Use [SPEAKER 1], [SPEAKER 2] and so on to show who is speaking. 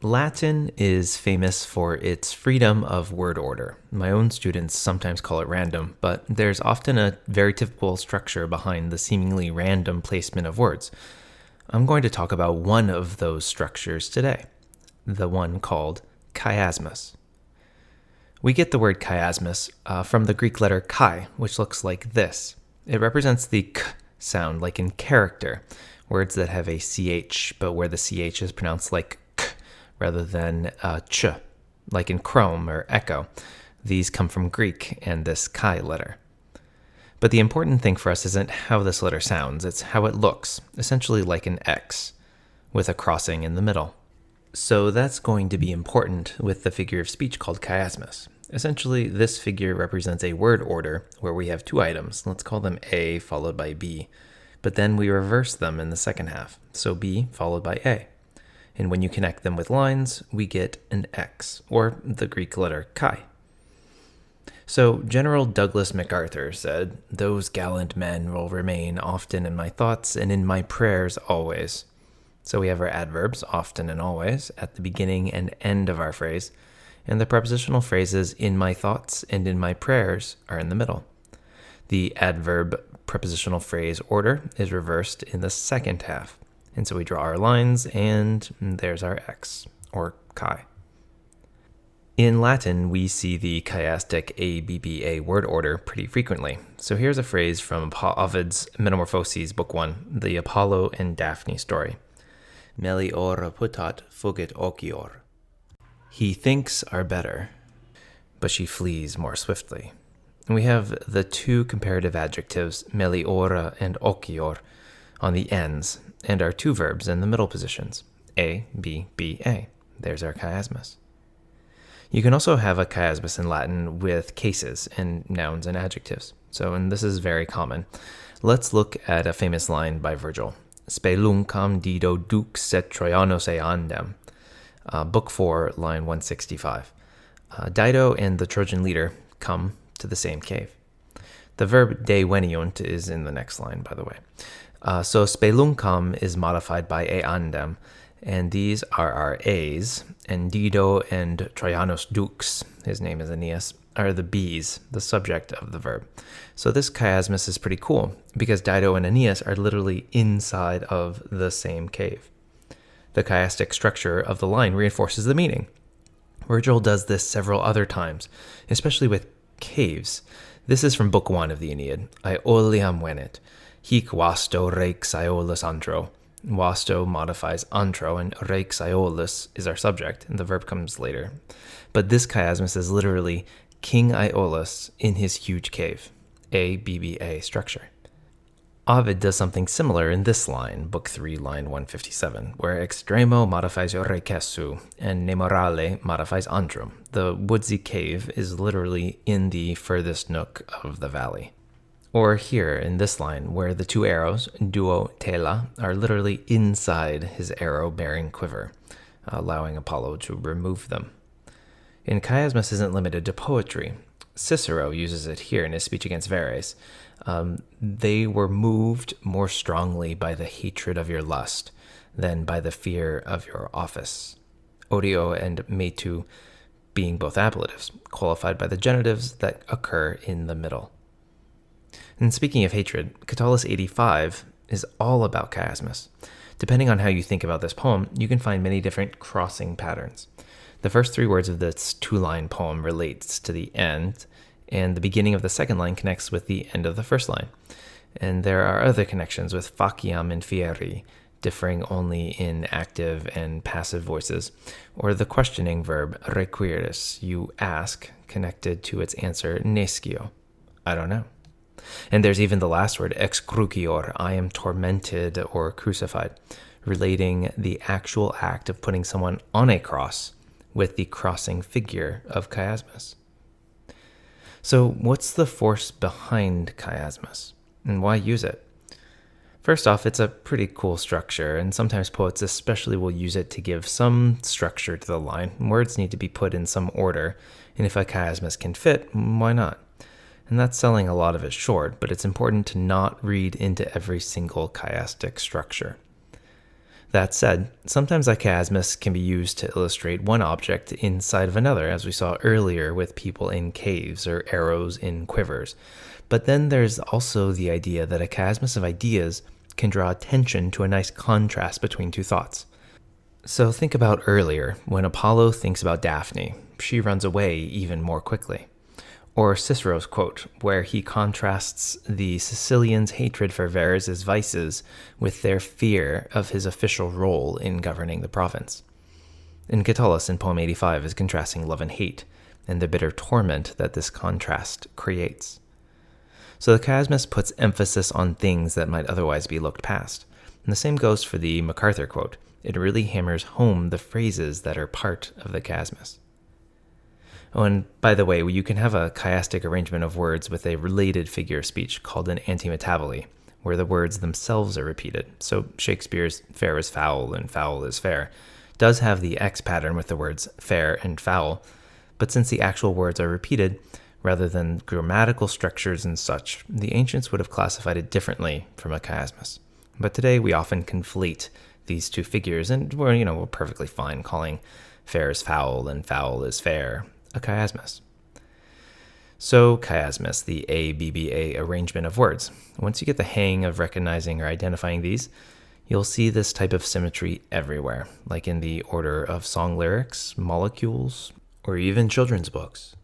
[SPEAKER 1] Latin is famous for its freedom of word order. My own students sometimes call it random, but there's often a very typical structure behind the seemingly random placement of words. I'm going to talk about one of those structures today, the one called chiasmus. We get the word chiasmus from the Greek letter chi, which looks like this. It represents the k sound, like in character, words that have a ch, but where the ch is pronounced like k rather than ch, like in chrome or echo. These come from Greek and this chi letter. But the important thing for us isn't how this letter sounds, it's how it looks, essentially like an X, with a crossing in the middle. So that's going to be important with the figure of speech called chiasmus. Essentially, this figure represents a word order where we have two items. Let's call them A followed by B. But then we reverse them in the second half. So B followed by A. And when you connect them with lines, we get an X, or the Greek letter chi. So General Douglas MacArthur said, "Those gallant men will remain often in my thoughts and in my prayers always." So we have our adverbs, often and always, at the beginning and end of our phrase, and the prepositional phrases in my thoughts and in my prayers are in the middle. The adverb prepositional phrase order is reversed in the second half, and so we draw our lines, and there's our X, or chi. In Latin, we see the chiastic ABBA word order pretty frequently. So here's a phrase from Ovid's Metamorphoses, Book 1, the Apollo and Daphne story. Melior putat fugit ocior. He thinks are better, but she flees more swiftly. And we have the two comparative adjectives, meliora and ocior, on the ends, and our two verbs in the middle positions, A, B, B, A. There's our chiasmus. You can also have a chiasmus in Latin with cases and nouns and adjectives. And this is very common. Let's look at a famous line by Virgil. Speluncam dido dux et Trojanos eandem. Book 4, line 165. Dido and the Trojan leader come to the same cave. The verb deveniunt is in the next line, by the way. So speluncam is modified by eandem, and these are our A's, and Dido and Trojanos dux, his name is Aeneas, are the B's, the subject of the verb. So this chiasmus is pretty cool, because Dido and Aeneas are literally inside of the same cave. The chiastic structure of the line reinforces the meaning. Virgil does this several other times, especially with caves. This is from Book 1 of the Aeneid. Aeoliam venet, hic vasto rex Aeolus antro. Vasto modifies antro, and rex Aeolus is our subject, and the verb comes later. But this chiasmus is literally King Aeolus in his huge cave, ABBA structure. Ovid does something similar in this line, Book 3, line 157, where extremo modifies recessu and nemorale modifies antrum. The woodsy cave is literally in the furthest nook of the valley. Or here in this line, where the two arrows, duo tela, are literally inside his arrow-bearing quiver, allowing Apollo to remove them. And chiasmus isn't limited to poetry. Cicero uses it here in his speech against Verres. They were moved more strongly by the hatred of your lust than by the fear of your office. Odio and metu being both appellatives, qualified by the genitives that occur in the middle. And speaking of hatred, Catullus 85 is all about chiasmus. Depending on how you think about this poem, you can find many different crossing patterns. The first three words of this two-line poem relates to the end, and the beginning of the second line connects with the end of the first line. And there are other connections with faciam and fieri, differing only in active and passive voices, or the questioning verb requiris, you ask, connected to its answer nescio, I don't know. And there's even the last word, excrucior, I am tormented or crucified, relating the actual act of putting someone on a cross with the crossing figure of chiasmus. So what's the force behind chiasmus, and why use it? First off, it's a pretty cool structure, and sometimes poets especially will use it to give some structure to the line. Words need to be put in some order, and if a chiasmus can fit, why not? And that's selling a lot of it short, but it's important to not read into every single chiastic structure. That said, sometimes a chiasmus can be used to illustrate one object inside of another, as we saw earlier with people in caves or arrows in quivers. But then there's also the idea that a chiasmus of ideas can draw attention to a nice contrast between two thoughts. So think about earlier, when Apollo thinks about Daphne, she runs away even more quickly. Or Cicero's quote, where he contrasts the Sicilians' hatred for Verres' vices with their fear of his official role in governing the province. And Catullus in poem 85 is contrasting love and hate, and the bitter torment that this contrast creates. So the chiasmus puts emphasis on things that might otherwise be looked past. And the same goes for the MacArthur quote. It really hammers home the phrases that are part of the chiasmus. Oh, and by the way, you can have a chiastic arrangement of words with a related figure of speech called an antimetabole, where the words themselves are repeated. So Shakespeare's fair is foul and foul is fair does have the X pattern with the words fair and foul, but since the actual words are repeated, rather than grammatical structures and such, the ancients would have classified it differently from a chiasmus. But today we often conflate these two figures, and we're perfectly fine calling fair is foul and foul is fair a chiasmus. So chiasmus, the ABBA arrangement of words. Once you get the hang of recognizing or identifying these, you'll see this type of symmetry everywhere, like in the order of song lyrics, molecules, or even children's books.